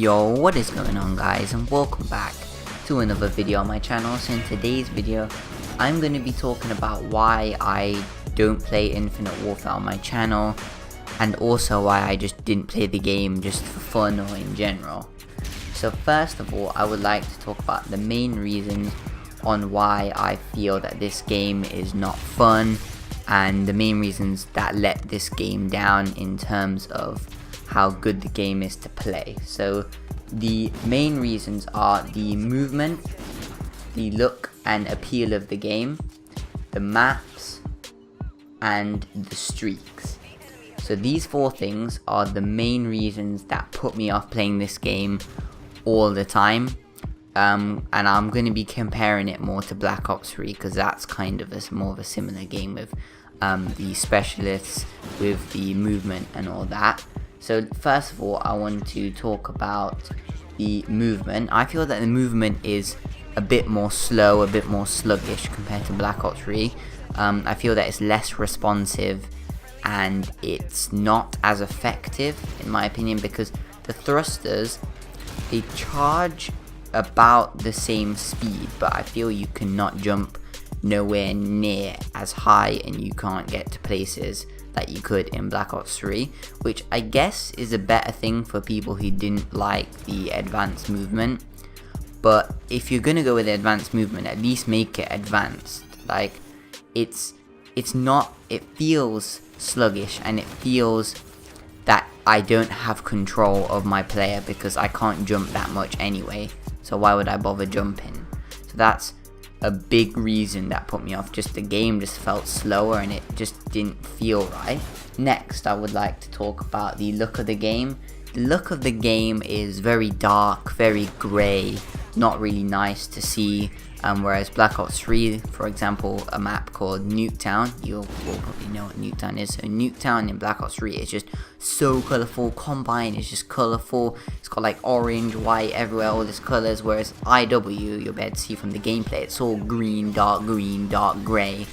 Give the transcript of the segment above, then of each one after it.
Yo, what is going on guys, and welcome back to another video on my channel. So in today's video I'm going to be talking about why I don't play Infinite Warfare on my channel, and also why I just didn't play the game just for fun or in general. So first of all, I would like to talk about the main reasons on why I feel that this game is not fun, and the main reasons that let this game down in terms of how good the game is to play. So the main reasons are the movement, the look and appeal of the game, the maps, and the streaks. So these four things are the main reasons that put me off playing this game all the time. And I'm going to be comparing it more to Black Ops 3 because that's kind of more of a similar game with the specialists, with the movement and all that. So first of all, I want to talk about the movement. I feel that the movement is a bit more slow, a bit more sluggish compared to Black Ops 3. I feel that it's less responsive and it's not as effective in my opinion, because the thrusters, they charge about the same speed, but I feel you cannot jump nowhere near as high and you can't get to places that you could in Black Ops 3, which I guess is a better thing for people who didn't like the advanced movement. But if you're gonna go with the advanced movement, at least make it advanced. Like it's not, it feels sluggish and it feels that I don't have control of my player because I can't jump that much anyway, so why would I bother jumping? So that's a big reason that put me off. Just the game just felt slower and it just didn't feel right. Next, I would like to talk about the look of the game. The look of the game is very dark, very grey, not really nice to see. Whereas Black Ops 3, for example, a map called Nuketown, you will probably know what Nuketown is. So Nuketown in Black Ops 3 is just so colourful. Combine is just colourful. It's got like orange, white, everywhere, all these colours. Whereas IW, you'll be able to see from the gameplay, it's all green, dark grey.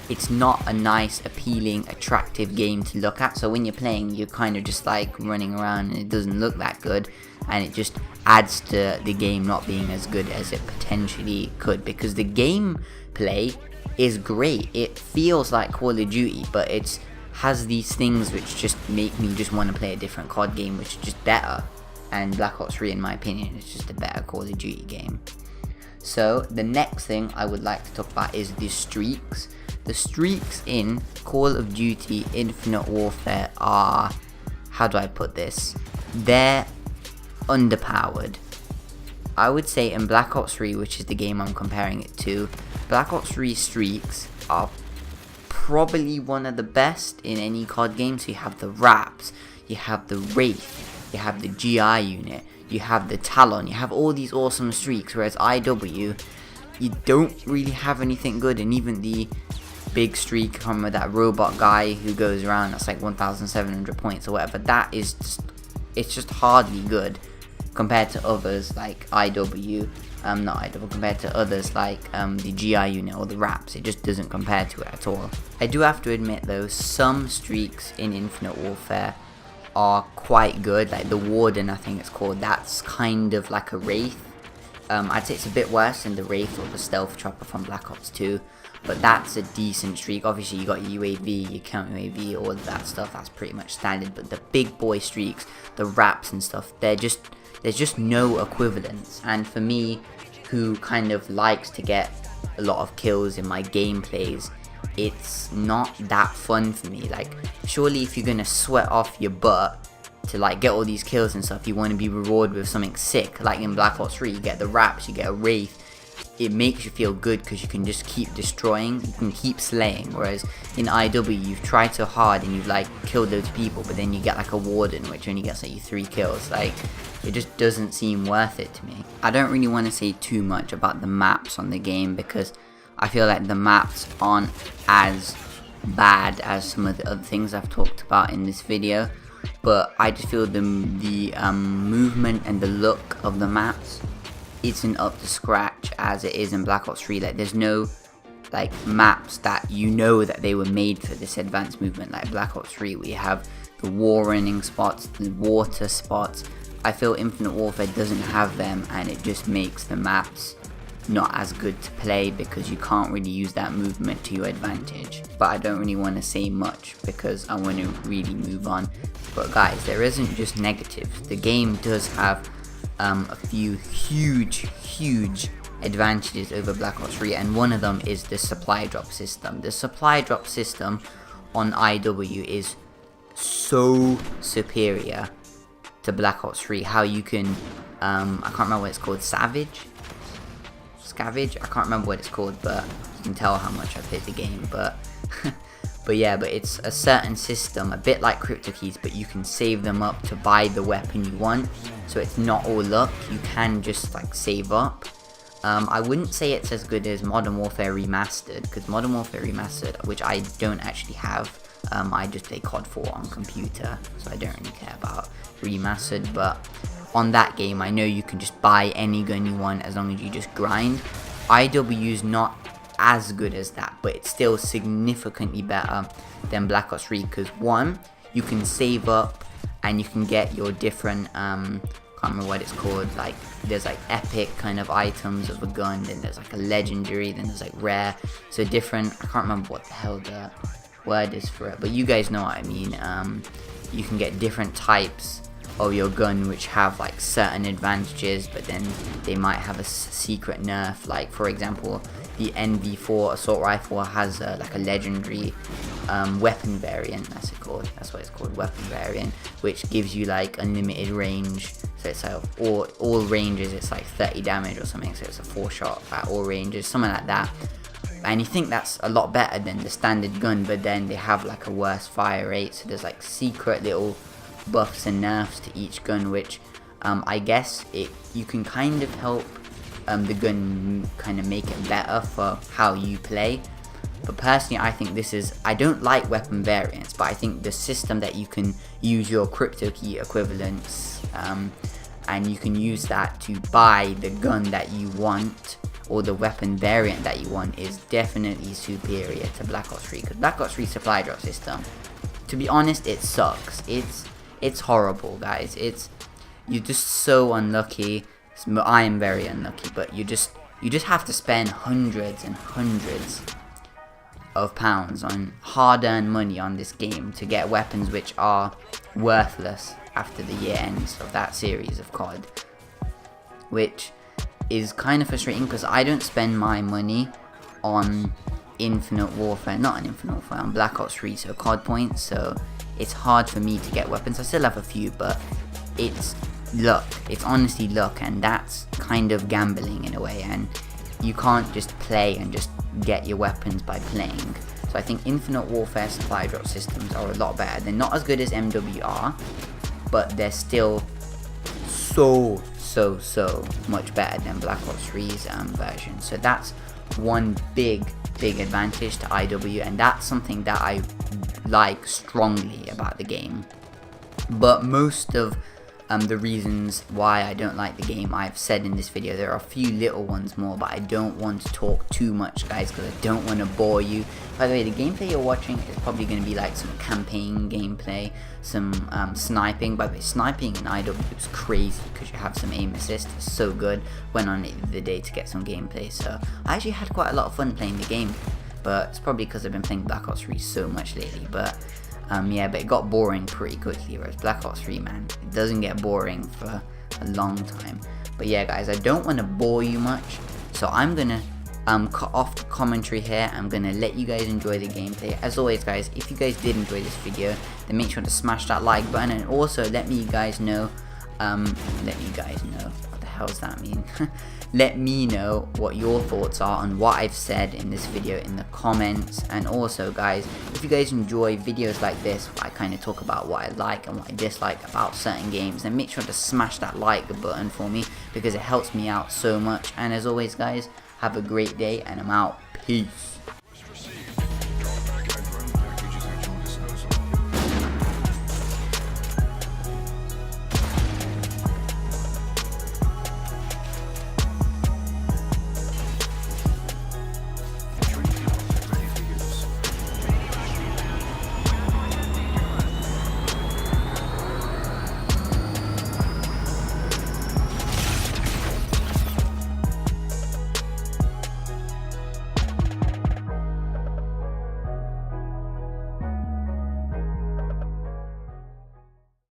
It's not a nice, appealing, attractive game to look at. So when you're playing, you're kind of just like running around and it doesn't look that good. And it just adds to the game not being as good as it potentially could, because the gameplay is great. It feels like Call of Duty, but it has these things which just make me just want to play a different COD game, which is just better. And Black Ops 3, in my opinion, is just a better Call of Duty game. So the next thing I would like to talk about is the streaks. The streaks in Call of Duty Infinite Warfare are, how do I put this? They're underpowered. I would say in Black Ops 3, which is the game I'm comparing it to, Black Ops 3 streaks are probably one of the best in any COD game. So you have the Raps, you have the Wraith, you have the GI unit, you have the Talon, you have all these awesome streaks, whereas IW, you don't really have anything good. And even the big streak, I can't remember, that robot guy who goes around, that's like 1,700 points or whatever, that is just, it's just hardly good compared to others like IW, compared to others like the GI unit or the Raps. It just doesn't compare to it at all. I do have to admit though, some streaks in Infinite Warfare are quite good, like the Warden, I think it's called, that's kind of like a Wraith. I'd say it's a bit worse than the Wraith or the Stealth Chopper from Black Ops 2, but that's a decent streak. Obviously you got your UAV, your counter UAV, all of that stuff, that's pretty much standard. But the big boy streaks, the Raps and stuff, there's just no equivalence. And for me, who kind of likes to get a lot of kills in my gameplays, it's not that fun for me. Like, surely if you're gonna sweat off your butt to like get all these kills and stuff, you want to be rewarded with something sick. Like in Black Ops 3, you get the Raps, you get a Wraith. It makes you feel good because you can just keep destroying, you can keep slaying. Whereas in IW, you've tried so hard and you've like killed loads of people, but then you get like a Warden which only gets like you 3 kills. Like, it just doesn't seem worth it to me. I don't really want to say too much about the maps on the game because I feel like the maps aren't as bad as some of the other things I've talked about in this video, but I just feel the movement and the look of the maps isn't up to scratch as it is in Black Ops 3. Like, there's no like maps that you know that they were made for this advanced movement like Black Ops 3, where you have the war running spots, the water spots, I feel Infinite Warfare doesn't have them, and it just makes the maps not as good to play because you can't really use that movement to your advantage. But I don't really want to say much because I want to really move on. But guys, there isn't just negatives. The game does have a few huge advantages over Black Ops 3, and one of them is the supply drop system. The supply drop system on IW is so superior to Black Ops 3. How you can, I can't remember what it's called, Scavenge? I can't remember what it's called, but you can tell how much I played the game. But but it's a certain system, a bit like crypto keys, but you can save them up to buy the weapon you want. So it's not all luck. You can just like save up. I wouldn't say it's as good as Modern Warfare Remastered, because Modern Warfare Remastered, which I don't actually have, I just play COD 4 on computer, so I don't really care about Remastered. But on that game, I know you can just buy any gun you want as long as you just grind. IW is not as good as that, but it's still significantly better than Black Ops 3, because one, you can save up and you can get your different, can't remember what it's called, like there's like epic kind of items of a gun, then there's like a legendary, then there's like rare, so different, I can't remember what the hell the word is for it, but you guys know what I mean. You can get different types of your gun which have like certain advantages, but then they might have a secret nerf. Like for example, the NV4 assault rifle has like a legendary weapon variant, that's what it's called, weapon variant, which gives you like unlimited range. So it's like all ranges, it's like 30 damage or something, so it's a 4-shot at all ranges, something like that. And you think that's a lot better than the standard gun, but then they have like a worse fire rate, so there's like secret little buffs and nerfs to each gun, which I guess you can kind of help the gun kind of make it better for how you play. But personally, I think I don't like weapon variants, but I think the system that you can use your crypto key equivalents and you can use that to buy the gun that you want or the weapon variant that you want is definitely superior to Black Ops 3, because Black Ops 3 supply drop system, to be honest, it sucks. It's horrible, guys. You're just so unlucky. I am very unlucky, but you just have to spend hundreds and hundreds of pounds on hard-earned money on this game to get weapons which are worthless after the year ends of that series of COD, which is kind of frustrating because I don't spend my money on Infinite Warfare, not on Infinite Warfare, on Black Ops 3, so COD points, so it's hard for me to get weapons. I still have a few, but it's luck. It's honestly luck, and that's kind of gambling in a way, and you can't just play and just get your weapons by playing. So I think Infinite Warfare supply drop systems are a lot better. They're not as good as MWR, but they're still so much better than Black Ops 3's version. So that's one big advantage to IW, and that's something that I like strongly about the game. But most of the reasons why I don't like the game I've said in this video. There are a few little ones more, but I don't want to talk too much, guys, because I don't want to bore you. By the way, the gameplay you're watching is probably going to be like some campaign gameplay, some sniping. By the way, sniping in IW is crazy because you have some aim assist. It's so good. Went on it the other day to get some gameplay, so I actually had quite a lot of fun playing the game, but it's probably because I've been playing Black Ops 3 so much lately. But yeah, but it got boring pretty quickly, whereas Black Ops 3, man, it doesn't get boring for a long time. But yeah, guys, I don't want to bore you much, so I'm gonna cut off the commentary here. I'm gonna let you guys enjoy the gameplay. As always, guys, if you guys did enjoy this video, then make sure to smash that like button, and also let me guys know, what the hell does that mean? Let me know what your thoughts are on what I've said in this video in the comments. And also, guys, if you guys enjoy videos like this, where I kind of talk about what I like and what I dislike about certain games, then make sure to smash that like button for me, because it helps me out so much. And as always, guys, have a great day, and I'm out. Peace.